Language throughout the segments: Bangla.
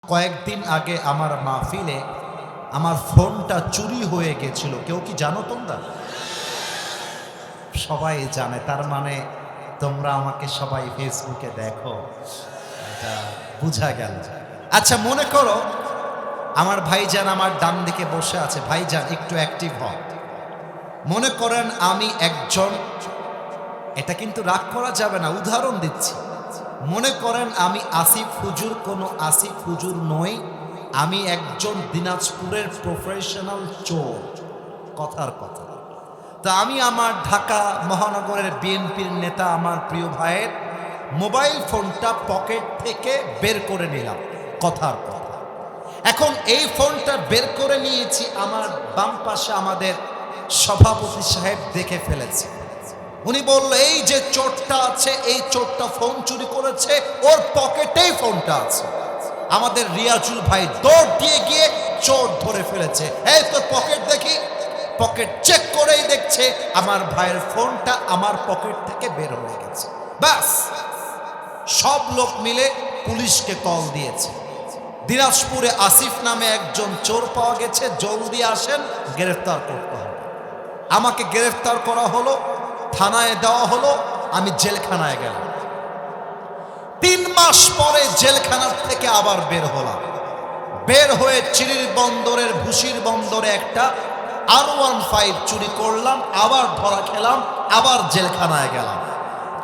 কয়েকদিন আগে আমার মাহফিলে আমার ফোনটা চুরি হয়ে গেছিল। কেউ কি জানো তোমরা? সবাই জানে, তার মানে তোমরা আমাকে সবাই ফেসবুকে দেখো, এটা বুঝা গেল। আচ্ছা, মনে করো আমার ভাইজান আমার ডান দিকে বসে আছে। ভাইজান একটু অ্যাক্টিভ হন। মনে করেন আমি একজন, এটা কিন্তু রাগ করা যাবে না, উদাহরণ দিচ্ছি। মনে করেন আমি আসিফ হুজুর, কোনো আসিফ হুজুর নই, আমি একজন দিনাজপুরের প্রফেশনাল চোর। কথার কথা। তা আমি আমার ঢাকা মহানগরের বিএনপির নেতা আমার প্রিয় ভাইয়ের মোবাইল ফোনটা পকেট থেকে বের করে নিলাম। কথার কথা। এখন এই ফোনটা বের করে নিয়েছি, আমার বাম পাশে আমাদের সভাপতি সাহেব দেখে ফেলেছে। উনি বলল, এই যে চোরটা আছে, এই চোরটা ফোন চুরি করেছে, ওর পকেটেই ফোনটা আছে। আমাদের রিয়াজুল ভাই দৌড় দিয়ে গিয়ে চোর ধরে ফেলেছে। এই তোর পকেট দেখি। পকেট চেক করেই দেখছে আমার ভাইয়ের ফোনটা আমার পকেট থেকে বের হয়ে গেছে। ব্যাস, সব লোক মিলে পুলিশকে কল দিয়েছে। দিনাজপুরে আসিফ নামে একজন চোর পাওয়া গেছে, জলদি আসেন, গ্রেফতার করতে হবে। আমাকে গ্রেফতার করা হলো, থানায় দেওয়া হলো, আমি জেলখানায় গেলাম। 3 মাস পরে জেলখানার থেকে আবার বের হলাম। বের হয়ে চিরির বন্দরের ভুসির বন্দরে একটা R15 চুরি করলাম, আবার ধরা খেলাম, আবার জেলখানায় গেলাম।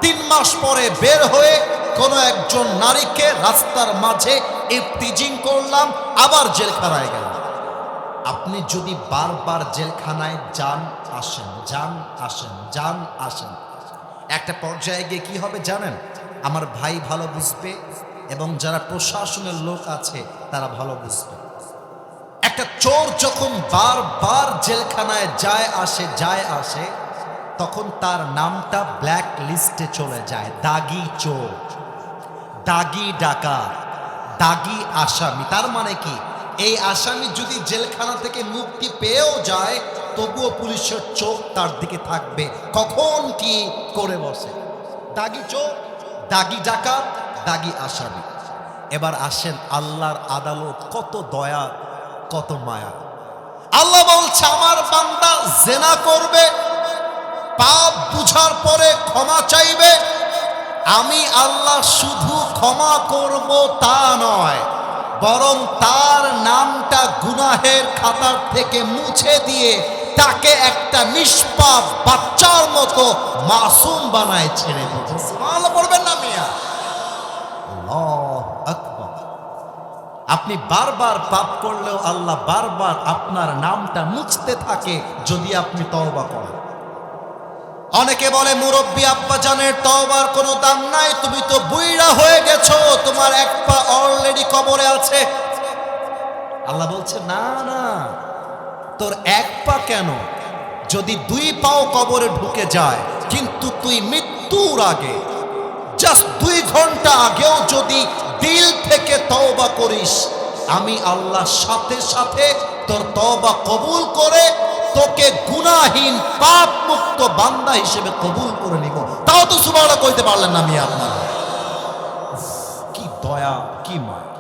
3 মাস পরে বের হয়ে কোনো একজন নারীকে রাস্তার মাঝে ইফতিজিং করলাম, আবার জেলখানায় গেলাম। আপনি যদি বারবার জেলখানায় যান আসেন, যান আসেন, যান আসেন, একটা পর্যায়ে গিয়ে কি হবে জানেন? আমার ভাই ভালো বুঝবে এবং যারা প্রশাসনের লোক আছে তারা ভালো বুঝবে। একটা চোর যখন বারবার জেলখানায় যায় আসে, তখন তার নামটা ব্ল্যাক লিস্টে চলে যায়। দাগি চোর, দাগি ডাকাত, দাগি আসামি। তার মানে কি, এই আসামি যদি জেলখানা থেকে মুক্তি পেয়েও যায়, তবুও পুলিশের চোখ তার দিকে থাকবে, কখন কি করে বসে। দাগি চোর, দাগি ডাকাত, দাগি আসামি। এবার আসেন আল্লাহর আদালত, কত দয়া, কত মায়া। আল্লাহ বলছে, আমার বান্দা জেনা করবে, পাপ বুঝার পরে ক্ষমা চাইবে, আমি আল্লাহ শুধু ক্ষমা করব তা নয়, বরং তার নামটা গুনাহের খাতার থেকে মুছে দিয়ে তাকে একটা নিষ্পাপ বাচ্চার মতো মাসুম বানায় ছেড়ে দিতে। সুবহানাল্লাহ পড়বেন না মিয়া? আল্লাহু আকবার। আপনি বারবার পাপ করলেও আল্লাহ বারবার আপনার নামটা মুছতে থাকে যদি আপনি তওবা করেন। অনেকে বলে, মুরব্বী আব্বাজানের তওবার কোনো দাম নাই, তুমি তো বুইড়া হয়ে গেছো, তোমার এক পা অলরেডি কবরে আছে। আল্লাহ বলছে, না না, তোর এক পা কেন, যদি 2 পাও কবরে ঢুকে যায়, কিন্তু তুই মৃত্যুর আগে জাস্ট 2 ঘন্টা আগেও যদি দিল থেকে তওবা করিস, আমি আল্লাহ সাথে সাথে তোর তওবা কবুল করে তোকে গুনাহীন পাপ মুক্ত বান্দা হিসেবে কবুল করে নিব। তাও তো সুবহানাল্লাহ কইতে পারলেন না মিয়া আপনারা। কি দয়া, কি মায়া।